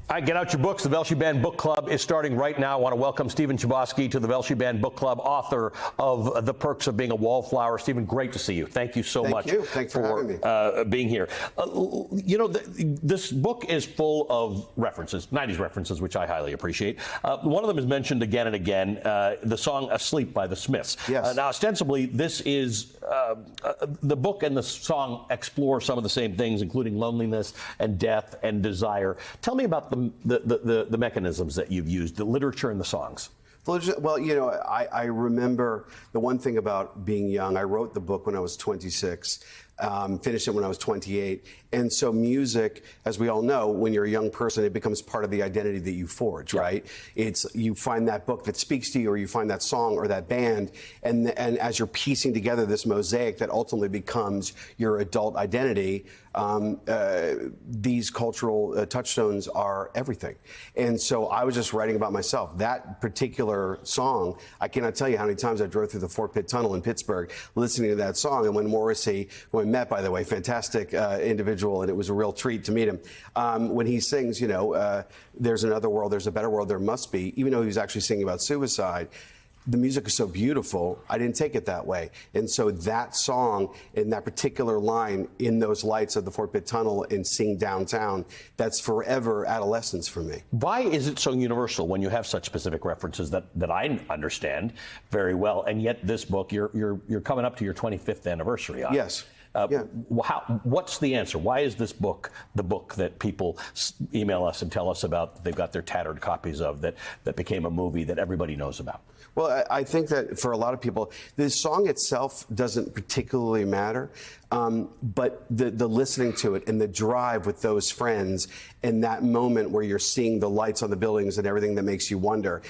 All right, get out your books. The Velshi Band Book Club is starting right now. I want to welcome Stephen Chbosky to the Velshi Band Book Club, author of The Perks of Being a Wallflower. Stephen, great to see you. Thank you so much. Thank you. Thanks for having me. Being here. This book is full of references, 90s references, which I highly appreciate. One of them is mentioned again and again, the song Asleep by the Smiths. Yes. Now, ostensibly, this is the book and the song explore some of the same things, including loneliness and death and desire. Tell me about the mechanisms that you've used, the literature and the songs. Well, you know, I remember the one thing about being young. I wrote the book when I was 26, finished it when I was 28. And so music, as we all know, when you're a young person, it becomes part of the identity that you forge, right? It's you find that book that speaks to you, or you find that song or that band, and as you're piecing together this mosaic that ultimately becomes your adult identity, these cultural touchstones are everything. And so I was just writing about myself. That particular song, I cannot tell you how many times I drove through the Fort Pitt Tunnel in Pittsburgh listening to that song. And when Morrissey, who I met, by the way, fantastic individual, and it was a real treat to meet him, when he sings, you know, there's another world, there's a better world, there must be, even though he was actually singing about suicide, the music is so beautiful, I didn't take it that way. And so that song, in that particular line, in those lights of the Fort Pitt Tunnel and Seeing Downtown, that's forever adolescence for me. Why is it so universal when you have such specific references that I understand very well, and yet this book, you're coming up to your 25th anniversary on? Yes. What's the answer? Why is this book the book that people email us and tell us about, that they've got their tattered copies of, that became a movie that everybody knows about? Well, I think that for a lot of people, the song itself doesn't particularly matter, but the listening to it and the drive with those friends and that moment where you're seeing the lights on the buildings and everything that makes you wonder.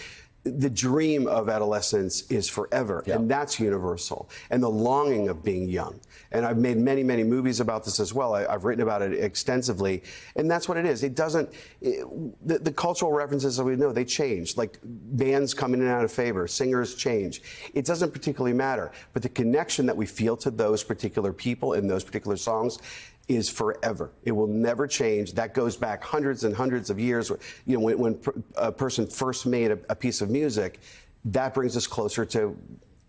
The dream of adolescence is forever, and that's universal. And the longing of being young. And I've made many, many movies about this as well. I've written about it extensively, and that's what it is. It doesn't. The cultural references that we know, they change. Like bands come in and out of favor, singers change. It doesn't particularly matter, but the connection that we feel to those particular people in those particular songs is forever. It will never change. That goes back hundreds and hundreds of years. You know, when a person first made a piece of music, that brings us closer to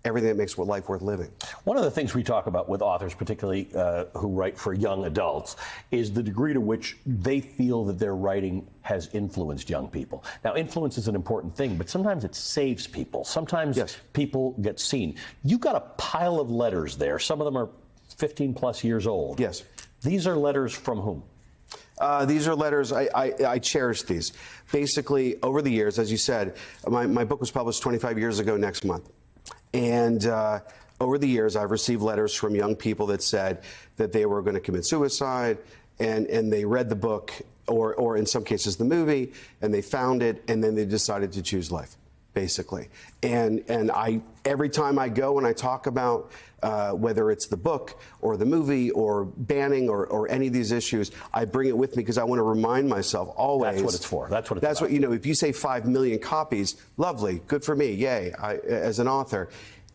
everything that makes life worth living. One of the things we talk about with authors, particularly who write for young adults, is the degree to which they feel that their writing has influenced young people. Now, influence is an important thing, but sometimes it saves people. Sometimes people get seen. You've got a pile of letters there. Some of them are 15 plus years old. Yes. These are letters from whom? These are letters, I cherish these. Basically, over the years, as you said, my book was published 25 years ago next month. And over the years, I've received letters from young people that said that they were going to commit suicide, and they read the book, or in some cases the movie, and they found it, and then they decided to choose life, basically. And every time I go and I talk about whether it's the book or the movie or banning or any of these issues, I bring it with me because I want to remind myself always. That's what it's for. That's what it's That's about. what, you know, if you say 5 million copies, lovely, good for me, yay, as an author.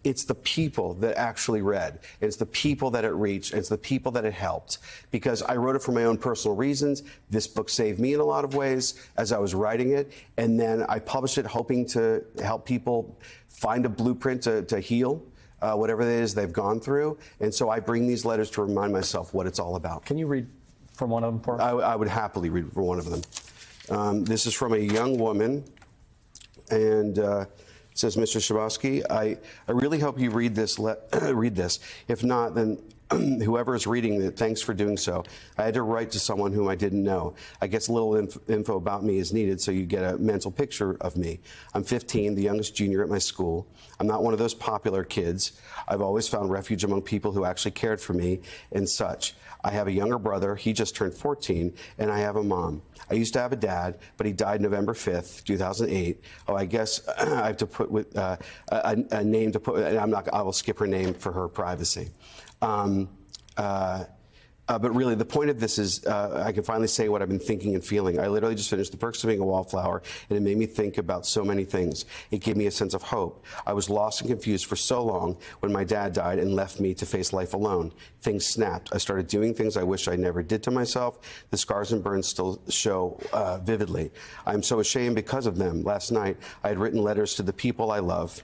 It's the people that actually read. It's the people that it reached. It's the people that it helped. Because I wrote it for my own personal reasons. This book saved me in a lot of ways as I was writing it. And then I published it hoping to help people find a blueprint to heal whatever it is they've gone through. And so I bring these letters to remind myself what it's all about. Can you read from one of them for us? I would happily read from one of them. This is from a young woman. And it says, Mr. Chbosky, I really hope you read this. Read this. If not, then whoever is reading it, thanks for doing so. I had to write to someone whom I didn't know. I guess a little info about me is needed so you get a mental picture of me. I'm 15, the youngest junior at my school. I'm not one of those popular kids. I've always found refuge among people who actually cared for me and such. I have a younger brother. He just turned 14, and I have a mom. I used to have a dad, but he died November 5th, 2008. Oh, I guess I have to put with a name to put. I will skip her name for her privacy. But really, the point of this is I can finally say what I've been thinking and feeling. I literally just finished The Perks of Being a Wallflower, and it made me think about so many things. It gave me a sense of hope. I was lost and confused for so long when my dad died and left me to face life alone. Things snapped. I started doing things I wish I never did to myself. The scars and burns still show vividly. I'm so ashamed because of them. Last night, I had written letters to the people I love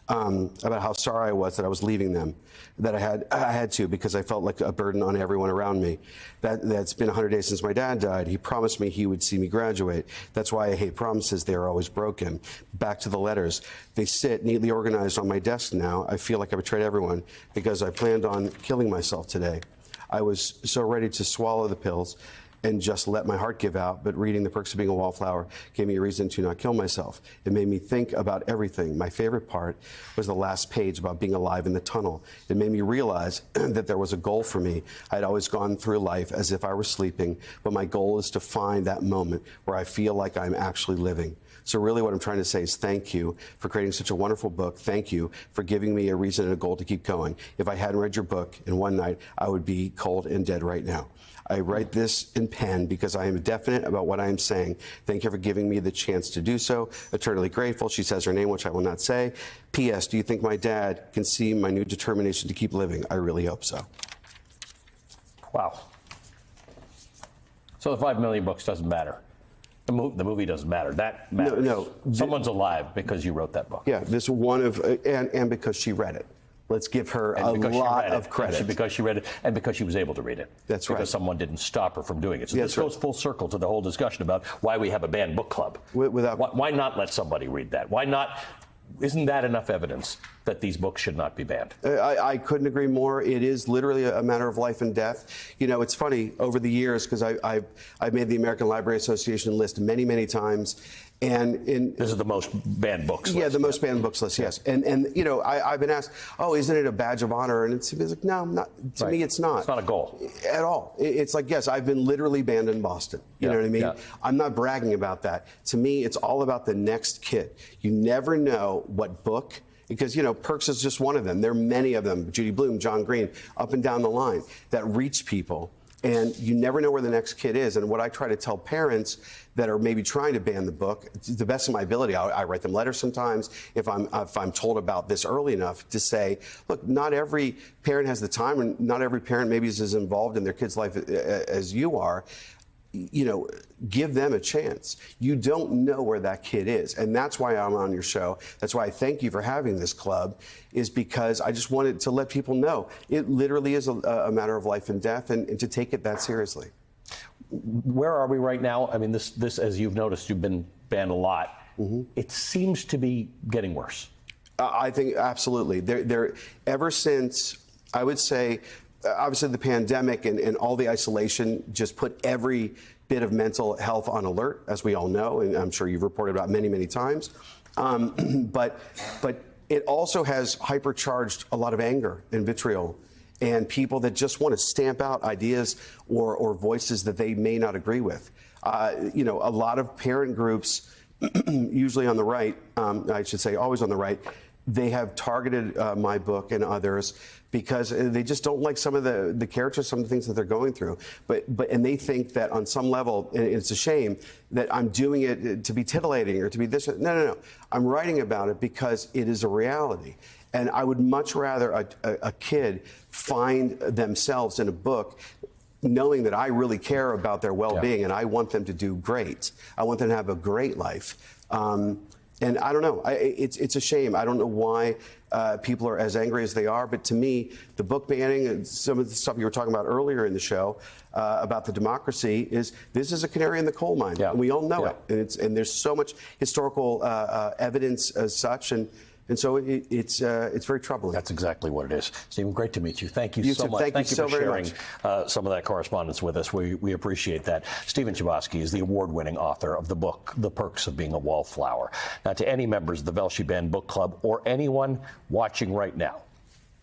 about how sorry I was that I was leaving them, that I had to because I felt like a burden on everyone around me. That's been 100 days since my dad died. He promised me he would see me graduate. That's why I hate promises. They are always broken. Back to the letters. They sit neatly organized on my desk now. I feel like I betrayed everyone because I planned on killing myself today. I was so ready to swallow the pills and just let my heart give out, but reading The Perks of Being a Wallflower gave me a reason to not kill myself. It made me think about everything. My favorite part was the last page about being alive in the tunnel. It made me realize that there was a goal for me. I'd always gone through life as if I were sleeping, but my goal is to find that moment where I feel like I'm actually living. So really what I'm trying to say is thank you for creating such a wonderful book. Thank you for giving me a reason and a goal to keep going. If I hadn't read your book in one night, I would be cold and dead right now. I write this in pen because I am definite about what I am saying. Thank you for giving me the chance to do so. Eternally grateful. She says her name, which I will not say. P.S. Do you think my dad can see my new determination to keep living? I really hope so. Wow. So the 5 million books doesn't matter. The movie doesn't matter. That matters. No. Someone's alive because you wrote that book. Yeah, this one of, and because she read it. Let's give her a lot of credit. Because she read it and because she was able to read it. That's right. Because someone didn't stop her from doing it. So That's this goes full circle to the whole discussion about why we have a banned book club. Why not let somebody read that? Why not? Isn't that enough evidence that these books should not be banned? I couldn't agree more. It is literally a matter of life and death. You know, it's funny, over the years, because I've made the American Library Association list many, many times. And this is the most banned books list. Yeah, the most banned books list, yes. And you know, I've been asked, oh, isn't it a badge of honor? And it's like, no, not, to me, it's not. It's not a goal. At all. It's like, yes, I've been literally banned in Boston. You know what I mean? Yeah. I'm not bragging about that. To me, it's all about the next kid. You never know what book, because, you know, Perks is just one of them. There are many of them, Judy Blume, John Green, up and down the line, that reach people. And you never know where the next kid is. And what I try to tell parents that are maybe trying to ban the book, to the best of my ability, I write them letters sometimes if I'm told about this early enough to say, look, not every parent has the time, and not every parent maybe is as involved in their kid's life as you are. You know, give them a chance. You don't know where that kid is. And that's why I'm on your show. That's why I thank you for having this club, is because I just wanted to let people know it literally is a matter of life and death, and to take it that seriously. Where are we right now? I mean, this, as you've noticed, you've been banned a lot. Mm-hmm. It seems to be getting worse. I think absolutely. Ever since, I would say, obviously the pandemic and all the isolation just put every bit of mental health on alert, as we all know, and I'm sure you've reported about many, many times. But it also has hypercharged a lot of anger and vitriol, and people that just want to stamp out ideas or voices that they may not agree with. You know, a lot of parent groups, usually on the right, I should say always on the right, they have targeted my book and others because they just don't like some of the characters, some of the things that they're going through. And they think that on some level, and it's a shame, that I'm doing it to be titillating or to be this. No. I'm writing about it because it is a reality. And I would much rather a kid find themselves in a book knowing that I really care about their well-being, and I want them to do great. I want them to have a great life. And I don't know. It's a shame. I don't know why people are as angry as they are. But to me, the book banning and some of the stuff you were talking about earlier in the show about the democracy this is a canary in the coal mine. Yeah. And we all know it. And there's so much historical evidence as such. And so it's very troubling. That's exactly what it is. Stephen, great to meet you. Thank you so much. Thank you for so sharing some of that correspondence with us. We appreciate that. Stephen Chbosky is the award-winning author of the book, The Perks of Being a Wallflower. Now, to any members of the Velshi Band Book Club or anyone watching right now,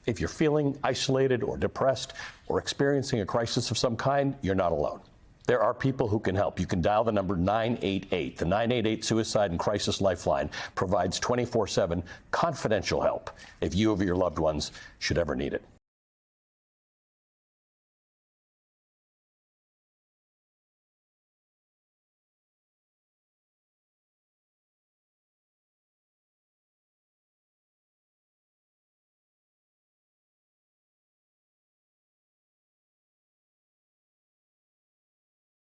if you're feeling isolated or depressed or experiencing a crisis of some kind, you're not alone. There are people who can help. You can dial the number 988. The 988 Suicide and Crisis Lifeline provides 24/7 confidential help if you or your loved ones should ever need it.